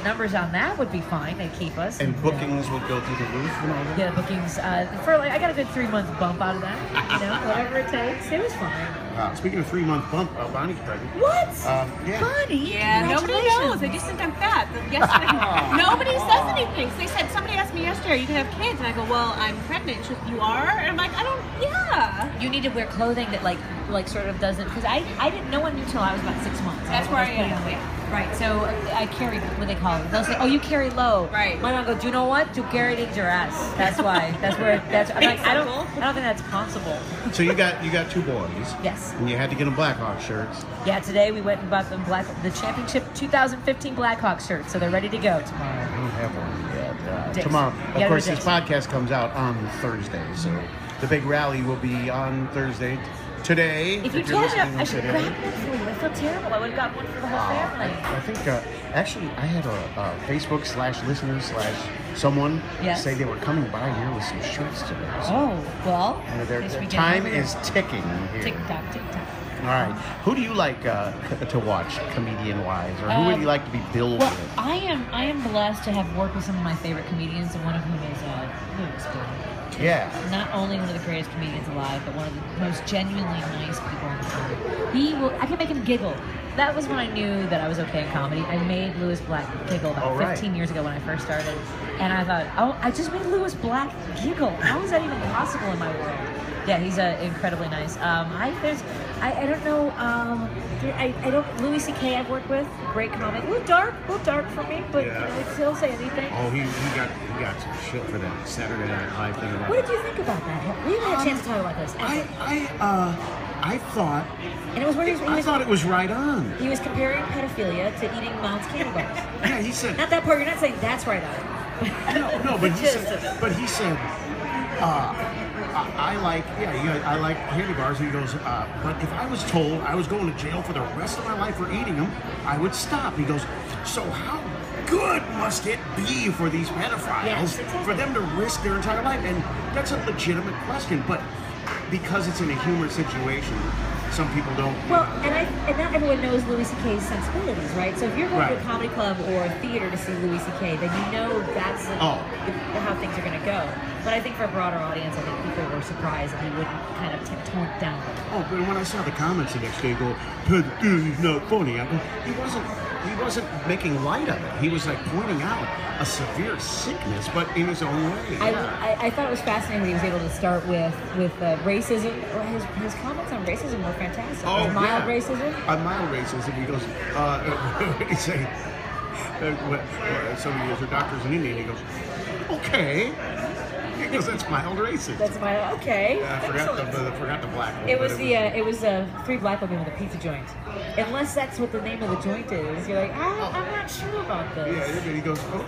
numbers on that would be fine. They'd keep us. And bookings would go through the roof and all that? Yeah, bookings. For like, I got a good 3-month bump out of that. Whatever it takes. It was fine. Speaking of 3-month bump, Bonnie's pregnant. What? Yeah. Bonnie? Yeah, nobody knows. They just think I'm fat. Yesterday, nobody says anything. They said, somebody asked me yesterday, you can have kids. And I go, well, I'm pregnant. She goes, you are? And I'm like, yeah. You need to wear clothing that like sort of doesn't, because I didn't know one until I was about 6 months. That's where I putting am. on weight. Right, so I carry, what they call it. They'll say, oh, you carry low. Right. My mom goes, do you know what? You carry needs your ass. That's why. I'm like, I don't think that's possible. So you got 2 boys. Yes. And you had to get them Blackhawk shirts. Yeah, today we went and bought the championship 2015 Blackhawk shirts, so they're ready to go tomorrow. I don't have one yet. Dicks. Tomorrow. Yeah, Of course, they're this dicks. podcast comes out on Thursday, so the big rally will be on Thursday. Today, If you you're told me, listening I should today. grab one for you. I feel terrible. I would have got one for the whole family. I think, actually, I had a Facebook/listener/someone Yes. say they were coming by here with some shirts today. So Oh, well. their guess we get time hungry. is ticking here. Tick-tock, tick-tock. All right. Who do you like to watch, comedian-wise? Or who would you like to be billed Well, with? I am blessed to have worked with some of my favorite comedians, and one of whom is Louis Blanc. Yeah. Not only one of the greatest comedians alive, but one of the most genuinely nice people on the planet. I can make him giggle. That was when I knew that I was okay in comedy. I made Louis Black giggle about 15 years ago when I first started. And I thought, oh, I just made Louis Black giggle. How is that even possible in my world? Yeah, he's incredibly nice. I don't know. I don't. Louis C.K. I've worked with, great comic. A little dark for me, but he'll say anything. Oh, he got some shit for that Saturday Night Live thing. What did you think about that? We haven't had a chance to talk about this. I thought. And it was where I thought it was right on. He was comparing pedophilia to eating Mounds candy bars. Yeah, he said. Not that part. You're not saying that's right on. No, but he said. I like candy bars. And he goes, but if I was told I was going to jail for the rest of my life for eating them, I would stop. He goes, so how good must it be for these pedophiles for them to risk their entire life? And that's a legitimate question, but because it's in a humorous situation, some people don't. Well, and not everyone knows Louis C.K.'s sensibilities, right? So if you're going to a comedy club or a theater to see Louis C.K., then you know that's how things are going to go. But I think for a broader audience, I think people were surprised that he wouldn't kind of tone it down. Oh, but when I saw the comments the next day, go, he's not funny. I go, he wasn't making light of it. He was like pointing out a severe sickness, but in his own way. I thought it was fascinating that he was able to start with racism. His comments on racism were fantastic. Oh, mild racism. Mild racism. He goes, he say, somebody goes, the doctor's in India. He goes, okay. Because that's mild racism. That's mild. Okay. I forgot the black one. It was 3 black women with a pizza joint. Unless that's what the name of the joint is, you're like, I'm not sure about this. Yeah, he goes, okay.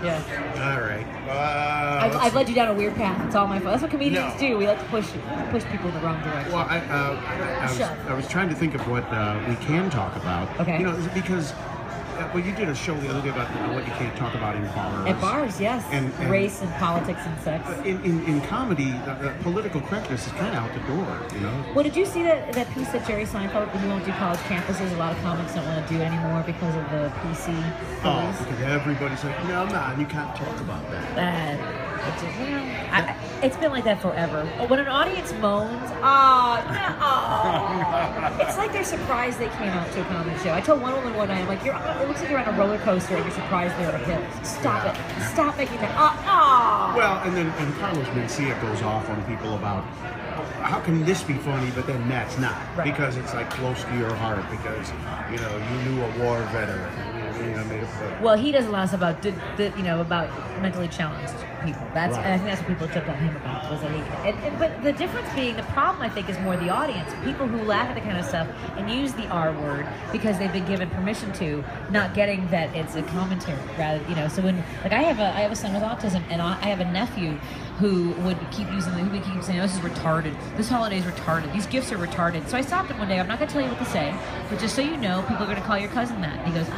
Yeah. All right. I've led you down a weird path. It's all my fault. That's what comedians do. We like to push people in the wrong direction. Well, I was trying to think of what we can talk about. Okay. Because. Well, you did a show the other day about what you can't talk about in bars. At bars, yes. And race and politics and sex. In comedy, political correctness is kind of out the door, Well, did you see that piece that Jerry Seinfeld, he won't do college campuses? A lot of comics don't want to do it anymore because of the PC police. Because everybody's like, no, man, you can't talk about that. It's been like that forever. When an audience moans, it's like they're surprised they came out to a comedy show. I told one woman one night, I'm like, it looks like you're on a roller coaster and you're surprised they're a hit. Stop it. Stop making that. Well, and Carlos Mencia goes off on people about how can this be funny, but then that's not. Right. Because it's like close to your heart because, you knew a war veteran. Well, he does a lot of stuff about mentally challenged people. I think that's what people took on him about. Was that but the difference being, the problem I think is more the audience. People who laugh at the kind of stuff and use the R word because they've been given permission to, not getting that it's a commentary. Rather, so when I have a son with autism and I have a nephew who would keep saying, this is retarded. This holiday is retarded. These gifts are retarded. So I stopped him one day. I'm not going to tell you what to say, but just so you know, people are going to call your cousin that. And he goes,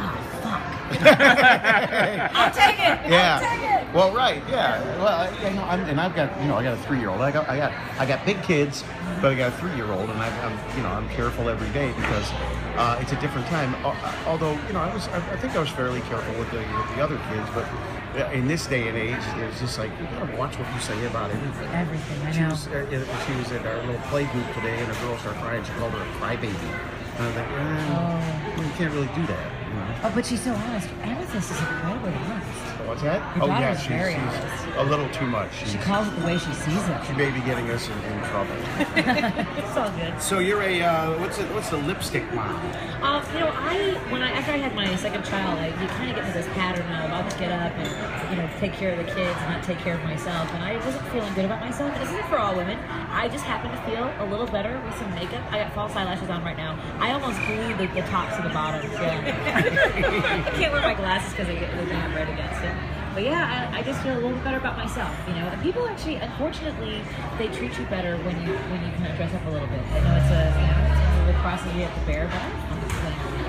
fuck. I'll take it. Yeah. I'll take it. Well, right, yeah. Well, I've got, I got a 3-year-old. I got big kids, but I got a 3-year-old, and I'm careful every day because it's a different time. Although, I think I was fairly careful with the other kids, but in this day and age, there's just like, you gotta watch what you say about everything. Everything, I know. She was at our little play group today, and a girl started crying. She called her a crybaby. And I was like, you can't really do that. Oh, but she's so honest. Amethyst is incredibly honest. What's that? Your Oh, yeah, daughter's very honest. she's a little too much. She calls it the way she sees it. She may be getting us in trouble. It's all good. So you're what's the lipstick mom? After I had my second child, you kind of get into this pattern of I'll just get up and take care of the kids and not take care of myself, and I wasn't feeling good about myself. And this isn't for all women. I just happen to feel a little better with some makeup. I got false eyelashes on right now. I almost glue the tops to the bottom. I can't wear my glasses because they get red against it. But yeah, I just feel a little better about myself, And people actually, unfortunately, they treat you better when you kind of dress up a little bit. I know it's a little crosses you have to bear, but I have fun playing with it.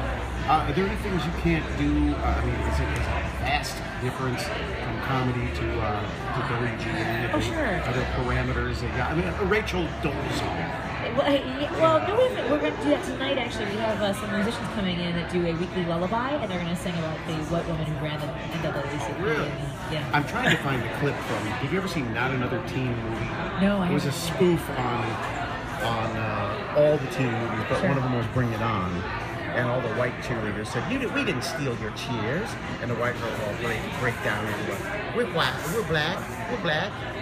Are there any things you can't do? Is it a vast difference from comedy to Billie Jean? Oh, sure. Are there parameters? Rachel Dolezal. Well, no, we're going to do that tonight, actually. We have some musicians coming in that do a weekly lullaby, and they're going to sing about the white woman who ran the NAACP. Really? Yeah. I'm trying to find the clip from. Have you ever seen Not Another Teen Movie? No, I haven't. It was a spoof on all the teen movies, but one of them was Bring It On. And all the white cheerleaders said, we didn't steal your cheers. And the white girls all break down and we're white, we're black,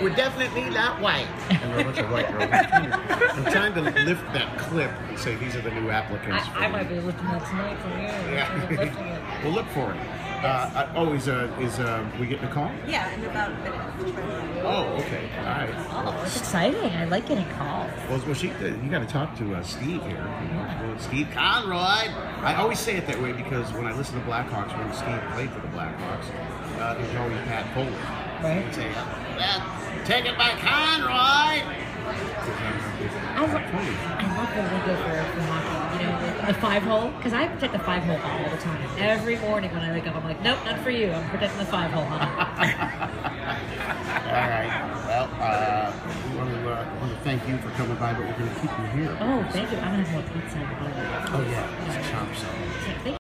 we're definitely not white. And there are a bunch of white girls. I'm trying to lift that clip and say these are the new applicants. I might be lifting that tonight for you. Yeah. We'll look for it. Is we getting a call? Yeah, in about a minute. Oh, okay. All right. Oh, it's exciting. I like getting calls. Well, you got to talk to Steve here. Steve Conroy. I always say it that way because when I listen to Blackhawks, when Steve played for the Blackhawks, there's always Pat Foley. Right. He'd say, take it by Conroy. I love when we go for hockey. The 5-hole, because I protect the 5-hole all the time. Every morning when I wake up, I'm like, nope, not for you. I'm protecting the 5-hole. All right. Well, we want to thank you for coming by, but we're going to keep you here. Oh, thank you. I'm going to have more pizza. Oh, yeah. It's a chomp. Thank